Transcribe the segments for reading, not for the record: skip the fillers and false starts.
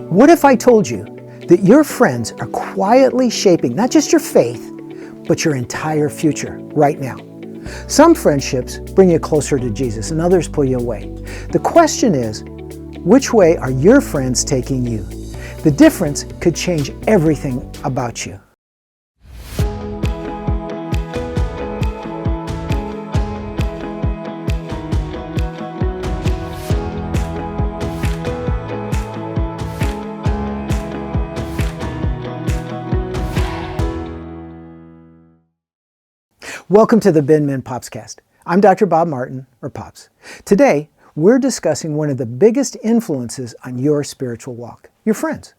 What if I told you that your friends are quietly shaping not just your faith, but your entire future right now? Some friendships bring you closer to Jesus and others pull you away. The question is, which way are your friends taking you? The difference could change everything about you. Welcome to the Binmin Popscast. I'm Dr. Bob Martin, or Pops. Today, we're discussing one of the biggest influences on your spiritual walk, your friends.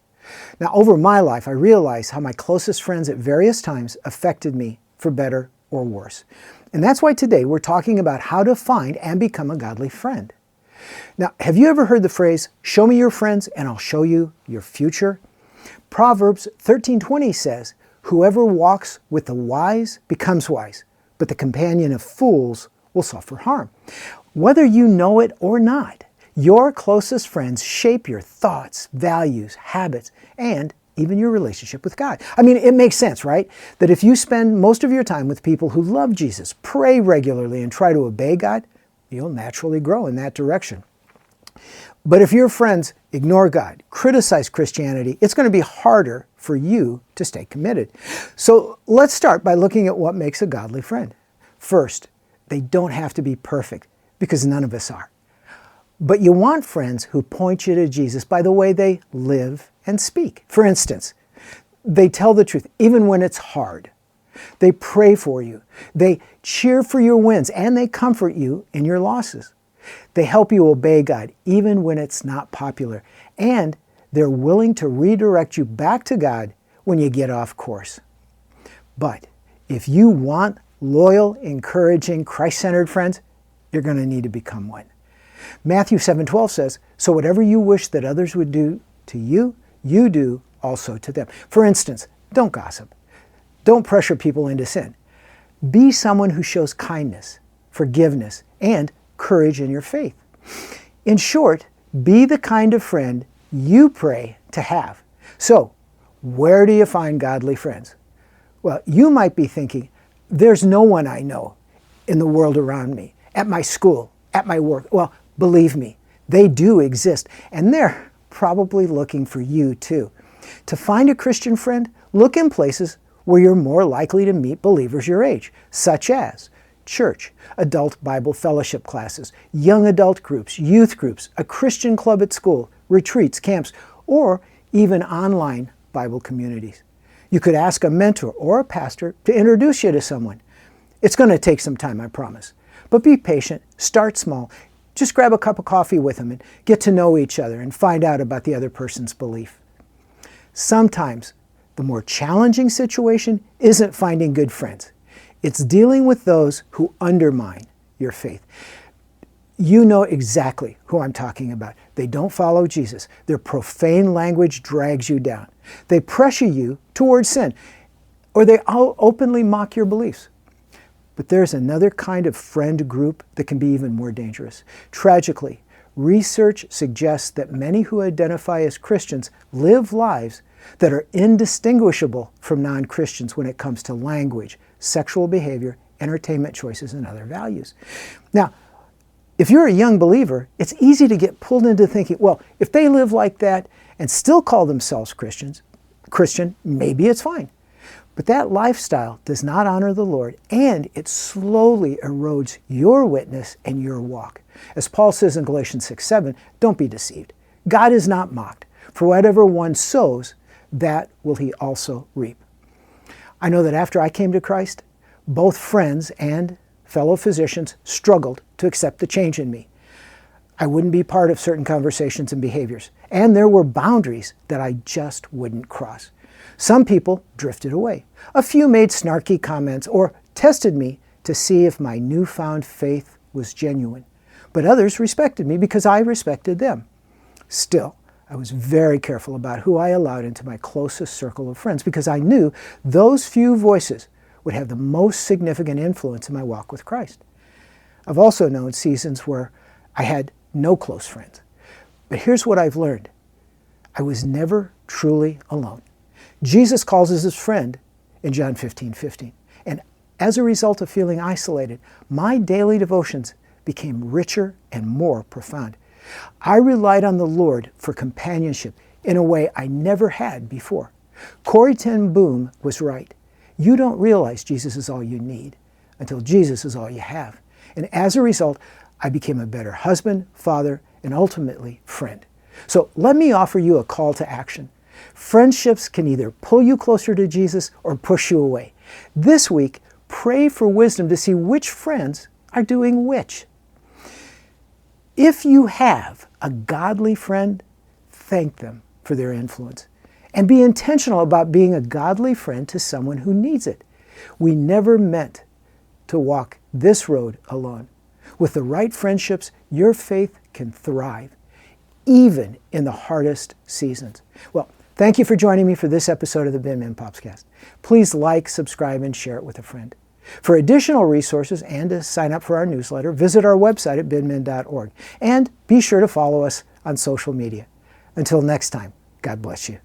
Now, over my life, I realized how my closest friends at various times affected me for better or worse. And that's why today we're talking about how to find and become a godly friend. Now, have you ever heard the phrase, "Show me your friends and I'll show you your future"? Proverbs 13:20 says, "Whoever walks with the wise becomes wise, but the companion of fools will suffer harm." Whether you know it or not, your closest friends shape your thoughts, values, habits, and even your relationship with God. I mean, it makes sense, right? That if you spend most of your time with people who love Jesus, pray regularly, and try to obey God, you'll naturally grow in that direction. But if your friends ignore God, criticize Christianity, it's going to be harder for you to stay committed. So let's start by looking at what makes a godly friend. First, they don't have to be perfect, because none of us are. But you want friends who point you to Jesus by the way they live and speak. For instance, they tell the truth even when it's hard. They pray for you. They cheer for your wins, and they comfort you in your losses. They help you obey God even when it's not popular. And they're willing to redirect you back to God when you get off course. But if you want loyal, encouraging, Christ-centered friends, you're going to need to become one. Matthew 7:12 says, "So whatever you wish that others would do to you, you do also to them." For instance, don't gossip. Don't pressure people into sin. Be someone who shows kindness, forgiveness, and courage in your faith. In short, be the kind of friend you pray to have. So, where do you find godly friends? Well, you might be thinking, there's no one I know in the world around me, at my school, at my work. Well, believe me, they do exist, and they're probably looking for you too. To find a Christian friend, look in places where you're more likely to meet believers your age, such as church, adult Bible fellowship classes, young adult groups, youth groups, a Christian club at school, retreats, camps, or even online Bible communities. You could ask a mentor or a pastor to introduce you to someone. It's going to take some time, I promise. But be patient, start small. Just grab a cup of coffee with them and get to know each other and find out about the other person's belief. Sometimes the more challenging situation isn't finding good friends. It's dealing with those who undermine your faith. You know exactly who I'm talking about. They don't follow Jesus. Their profane language drags you down. They pressure you towards sin, or they openly mock your beliefs. But there's another kind of friend group that can be even more dangerous. Tragically, research suggests that many who identify as Christians live lives that are indistinguishable from non-Christians when it comes to language, sexual behavior, entertainment choices, and other values. Now, if you're a young believer, it's easy to get pulled into thinking, well, if they live like that and still call themselves Christian, maybe it's fine. But that lifestyle does not honor the Lord, and it slowly erodes your witness and your walk. As Paul says in Galatians 6:7, don't be deceived. God is not mocked. For whatever one sows, that will he also reap. I know that after I came to Christ, both friends and fellow physicians struggled to accept the change in me. I wouldn't be part of certain conversations and behaviors, and there were boundaries that I just wouldn't cross. Some people drifted away. A few made snarky comments or tested me to see if my newfound faith was genuine. But others respected me because I respected them. Still, I was very careful about who I allowed into my closest circle of friends because I knew those few voices would have the most significant influence in my walk with Christ. I've also known seasons where I had no close friends. But here's what I've learned. I was never truly alone. Jesus calls us his friend in John 15:15. And as a result of feeling isolated, my daily devotions became richer and more profound. I relied on the Lord for companionship in a way I never had before. Corrie ten Boom was right. You don't realize Jesus is all you need until Jesus is all you have. And as a result, I became a better husband, father, and ultimately friend. So let me offer you a call to action. Friendships can either pull you closer to Jesus or push you away. This week, pray for wisdom to see which friends are doing which. If you have a godly friend, thank them for their influence. And be intentional about being a godly friend to someone who needs it. We never meant to walk this road alone. With the right friendships, your faith can thrive, even in the hardest seasons. Well, thank you for joining me for this episode of the Binmin Popscast. Please like, subscribe, and share it with a friend. For additional resources and to sign up for our newsletter, visit our website at binmin.org. And be sure to follow us on social media. Until next time, God bless you.